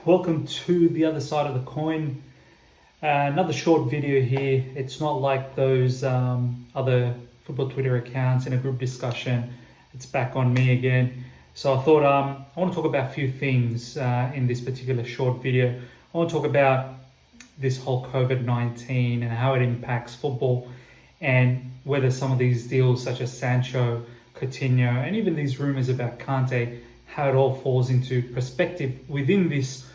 Welcome to the other side of the coin. Another short video here. It's not like those other football Twitter accounts in a group discussion. It's back on me again. So I thought I want to talk about a few things in this particular short video. I want to talk about this whole COVID-19 and how it impacts football, and whether some of these deals such as Sancho, Coutinho, and even these rumors about Kante, how it all falls into perspective within this,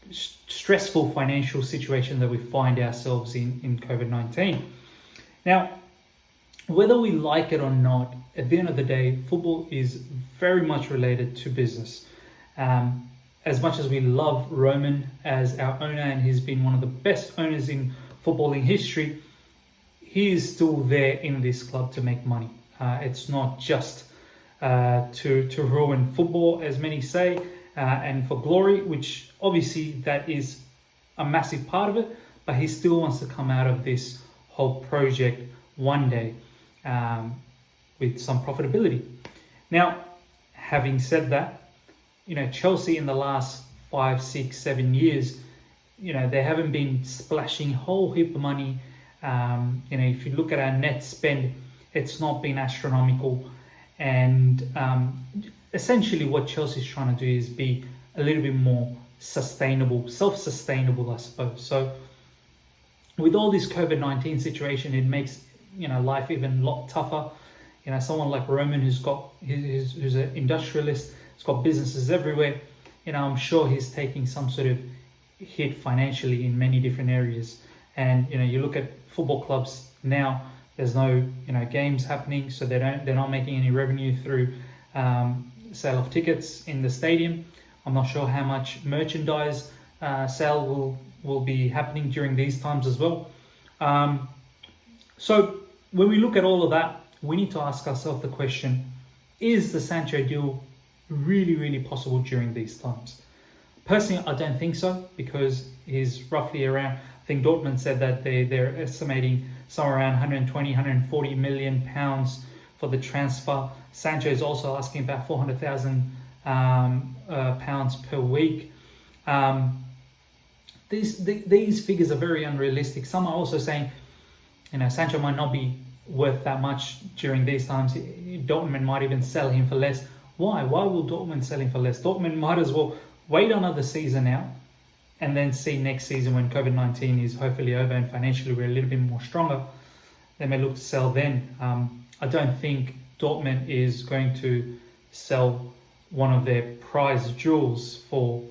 stressful financial situation that we find ourselves in COVID-19. Now, whether we like it or not, at the end of the day, football is very much related to business. As much as we love Roman as our owner, and he's been one of the best owners in footballing history, he is still there in this club to make money. It's not just to ruin football, as many say, and for glory, which obviously that is a massive part of it, but he still wants to come out of this whole project one day with some profitability. Now, having said that, Chelsea in the last 5, 6, 7 years, they haven't been splashing a whole heap of money. If you look at our net spend, it's not been astronomical. And essentially what Chelsea is trying to do is be a little bit more sustainable, self-sustainable, I suppose. So with all this COVID-19 situation, it makes life even a lot tougher. Someone like Roman, who's an industrialist, has got businesses everywhere. I'm sure he's taking some sort of hit financially in many different areas. And you look at football clubs now. There's no games happening, so they're not making any revenue through sale of tickets in the stadium. I'm not sure how much merchandise sale will be happening during these times as well. So when we look at all of that, we need to ask ourselves the question: is the Sancho deal really possible during these times? Personally, I don't think so, because he's roughly around, I think Dortmund said that they're estimating somewhere around 120, 140 million pounds for the transfer. Sancho is also asking about 400,000 pounds per week. These figures are very unrealistic. Some are also saying, Sancho might not be worth that much during these times. Dortmund might even sell him for less. Why? Why will Dortmund sell him for less? Dortmund might as well wait another season out and then see next season, when COVID-19 is hopefully over and financially we're a little bit more stronger, they may look to sell then. I don't think Dortmund is going to sell one of their prized jewels for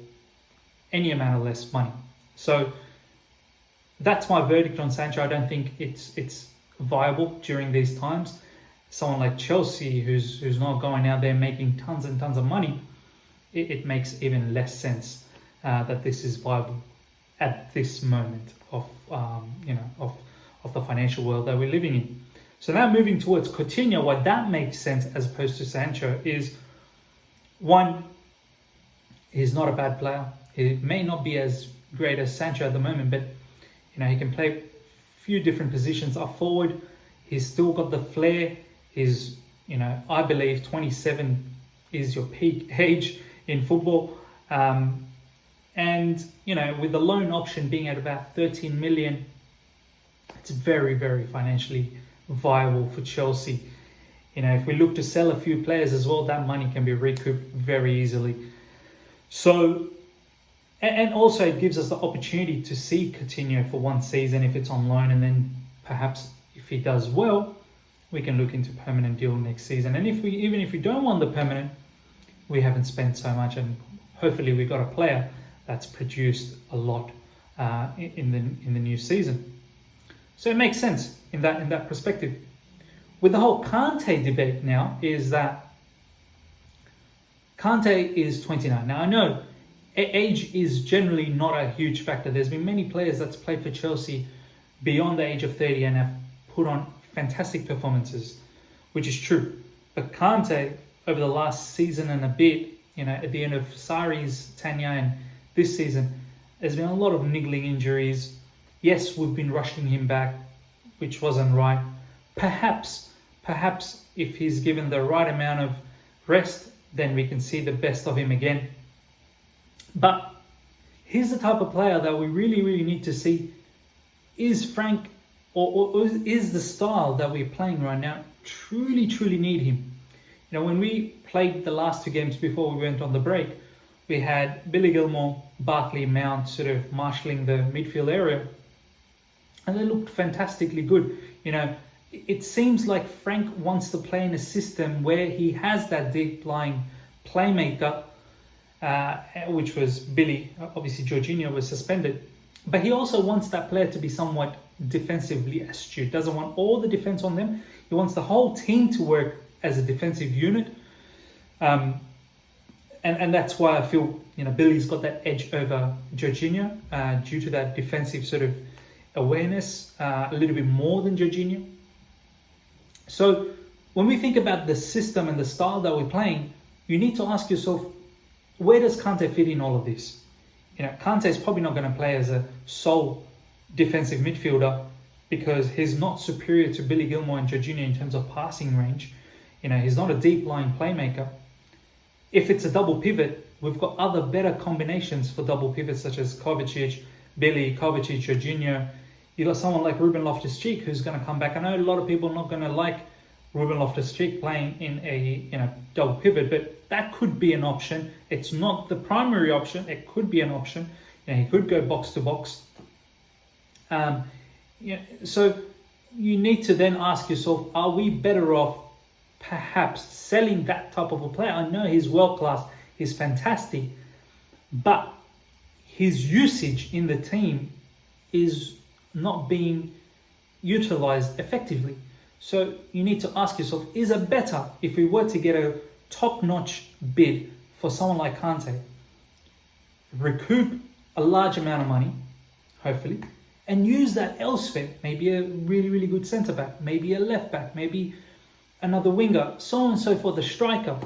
any amount of less money. So that's my verdict on Sancho. I don't think it's viable during these times. Someone like Chelsea, who's not going out there making tons and tons of money, it makes even less sense that this is viable at this moment of the financial world that we're living in. So now moving towards Coutinho, why that makes sense as opposed to Sancho is, one, he's not a bad player. He may not be as great as Sancho at the moment, but he can play a few different positions up forward. He's still got the flair. He's, I believe 27 is your peak age in football. And with the loan option being at about 13 million, it's very financially viable for Chelsea. If we look to sell a few players as well, that money can be recouped very easily. So, and also it gives us the opportunity to see Coutinho for one season if it's on loan, and then perhaps if he does well, we can look into permanent deal next season. And even if we don't want the permanent, we haven't spent so much, and hopefully we got a player that's produced a lot in the new season. So it makes sense in that perspective. With the whole Kante debate now, is that Kante is 29. Now I know age is generally not a huge factor. There's been many players that's played for Chelsea beyond the age of 30 and have put on fantastic performances, which is true. But Kante, over the last season and a bit, at the end of Sarri's tenure and this season, there's been a lot of niggling injuries. Yes, we've been rushing him back, which wasn't right. Perhaps if he's given the right amount of rest, then we can see the best of him again. But here's the type of player that we really, really need to see. Is Frank, or is the style that we're playing right now truly, truly need him? You know, when we played the last two games before we went on the break, we had Billy Gilmour, Barkley, Mount sort of marshalling the midfield area, and they looked fantastically good. You know, it seems like Frank wants to play in a system where he has that deep-lying playmaker, which was Billy. Obviously, Jorginho was suspended. But he also wants that player to be somewhat defensively astute. Doesn't want all the defense on them. He wants the whole team to work as a defensive unit. And that's why I feel, you know, Billy's got that edge over Jorginho due to that defensive sort of awareness, a little bit more than Jorginho. So when we think about the system and the style that we're playing, you need to ask yourself, where does Kante fit in all of this? You know, Kante is probably not going to play as a sole defensive midfielder because he's not superior to Billy Gilmour and Jorginho in terms of passing range. You know, he's not a deep-lying playmaker. If it's a double pivot, we've got other better combinations for double pivots such as Kovacic, Billy, Kovacic, Jorginho. You got someone like Ruben Loftus-Cheek who's going to come back. I know a lot of people are not going to like Ruben Loftus-Cheek playing in a double pivot, but that could be an option. It's not the primary option. It could be an option. You know, he could go box to box. So you need to then ask yourself, are we better off perhaps selling that type of a player? I know he's world class, he's fantastic, but his usage in the team is not being utilized effectively. So you need to ask yourself, is it better if we were to get a top-notch bid for someone like Kante, recoup a large amount of money, hopefully, and use that elsewhere, maybe a really, really good centre-back, maybe a left-back, maybe another winger, so on and so forth, a striker.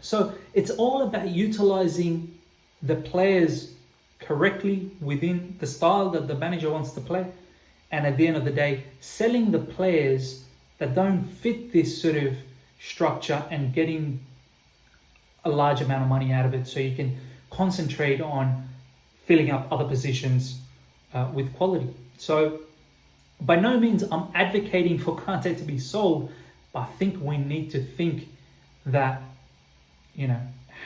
So it's all about utilizing the players correctly within the style that the manager wants to play. And at the end of the day, selling the players that don't fit this sort of structure and getting a large amount of money out of it so you can concentrate on filling up other positions with quality. So by no means I'm advocating for Kante to be sold, but I think we need to think that, you know,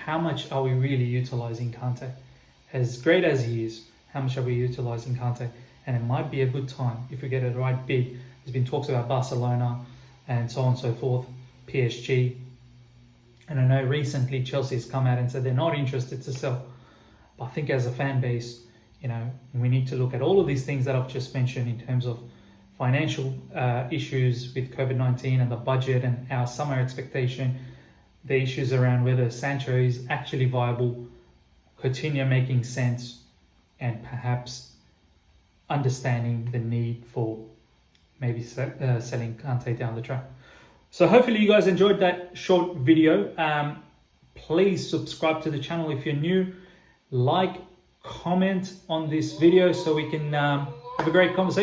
how much are we really utilizing Kante? As great as he is, how much are we utilizing Kante? And it might be a good time if we get a right bid. There's been talks about Barcelona and so on and so forth, PSG. And I know recently Chelsea has come out and said they're not interested to sell. But I think as a fan base, you know, we need to look at all of these things that I've just mentioned in terms of financial issues with COVID-19 and the budget and our summer expectation, the issues around whether Sancho is actually viable, Coutinho making sense, and perhaps understanding the need for maybe selling Kante down the track. So hopefully you guys enjoyed that short video. Please subscribe to the channel if you're new. Like, comment on this video so we can have a great conversation.